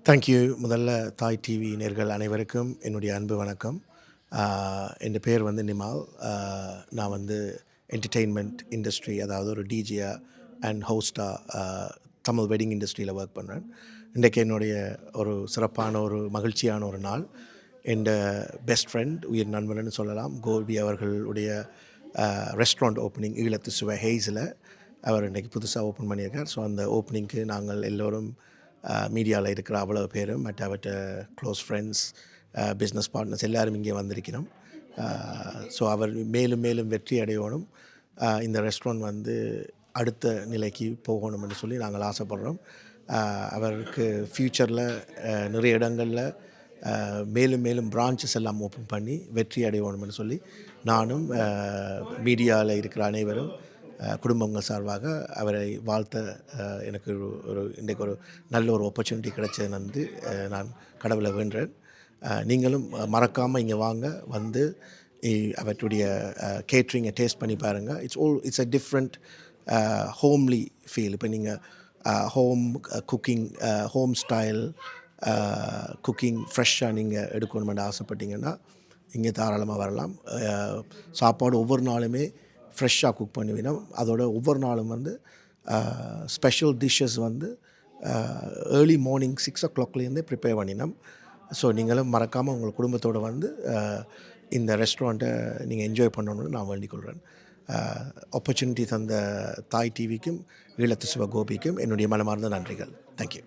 Thank you. முதல்ல தாய் TV நேயர்கள் அனைவருக்கும் என்னுடைய அன்பு வணக்கம். என் பேர் வந்து நிமால். நான் வந்து என்டர்டெயின்மெண்ட் இண்டஸ்ட்ரி, அதாவது ஒரு டிஜேயா அண்ட் ஹோஸ்ட்டாக தமிழ் வெட்டிங் இண்டஸ்ட்ரியில் ஒர்க் பண்ணுறேன். இன்றைக்கு என்னுடைய ஒரு சிறப்பான ஒரு மகிழ்ச்சியான ஒரு நாள். என் பெஸ்ட் ஃப்ரெண்ட், உயிர் நண்பன்னு சொல்லலாம், கோபி அவர்களுடைய ரெஸ்டாரண்ட் ஓப்பனிங் ஈழத்து சுவை ஹெய்ஸில் அவர் இன்றைக்கி புதுசாக ஓப்பன் பண்ணியிருக்கார். ஸோ அந்த ஓப்பனிங்க்கு நாங்கள் எல்லோரும் மீடியாவில் இருக்கிற அவ்வளோ பேரும் மற்ற க்ளோஸ் ஃப்ரெண்ட்ஸ், பிஸ்னஸ் பார்ட்னர்ஸ் எல்லோரும் இங்கே வந்திருக்கிறோம். ஸோ அவர் மேலும் மேலும் வெற்றி அடையணும், இந்த ரெஸ்டாரண்ட் வந்து அடுத்த நிலைக்கு போகணும்னு சொல்லி நாங்கள் ஆசைப்படுறோம். அவருக்கு ஃப்யூச்சரில் நிறைய இடங்களில் மேலும் மேலும் பிரான்ச்சஸ் எல்லாம் ஓப்பன் பண்ணி வெற்றி அடையணும்னு சொல்லி நானும் மீடியாவில் இருக்கிற அனைவரும் குடும்பங்கள் சார்பாக அவரை வாழ்த்த எனக்கு இன்றைக்கு ஒரு நல்ல ஒரு ஆப்பர்ச்சுனிட்டி கிடைச்சது வந்து நான் கடவுளை வேண்டுறேன். நீங்களும் மறக்காமல் இங்கே வாங்க, வந்து அவற்றுடைய கேட்ரிங்கை டேஸ்ட் பண்ணி பாருங்கள். It's a different homely feel. இப்போ நீங்கள் home cooking, home style cooking ஃப்ரெஷ்ஷாக நீங்கள் எடுக்கணுமென்று ஆசைப்பட்டீங்கன்னா இங்கே தாராளமாக வரலாம். சாப்பாடு ஒவ்வொரு நாளுமே ஃப்ரெஷ்ஷாக குக் பண்ணுவினோம். அதோட ஒவ்வொரு நாளும் வந்து ஸ்பெஷல் டிஷ்ஷஸ் வந்து ஏர்லி மார்னிங் 6 o'clockலேருந்தே ப்ரிப்பேர் பண்ணினோம். ஸோ நீங்களும் மறக்காமல் உங்கள் குடும்பத்தோடு வந்து இந்த ரெஸ்டாரண்ட்டை நீங்கள் என்ஜாய் பண்ணணும்னு நான் வேண்டிக் கொள்கிறேன். ஆப்பர்ச்சுனிட்டி தந்த தாய் டிவிக்கும் ஈழத்து சிவ கோபிக்கும் என்னுடைய மனமார்ந்த நன்றிகள். தேங்க்யூ.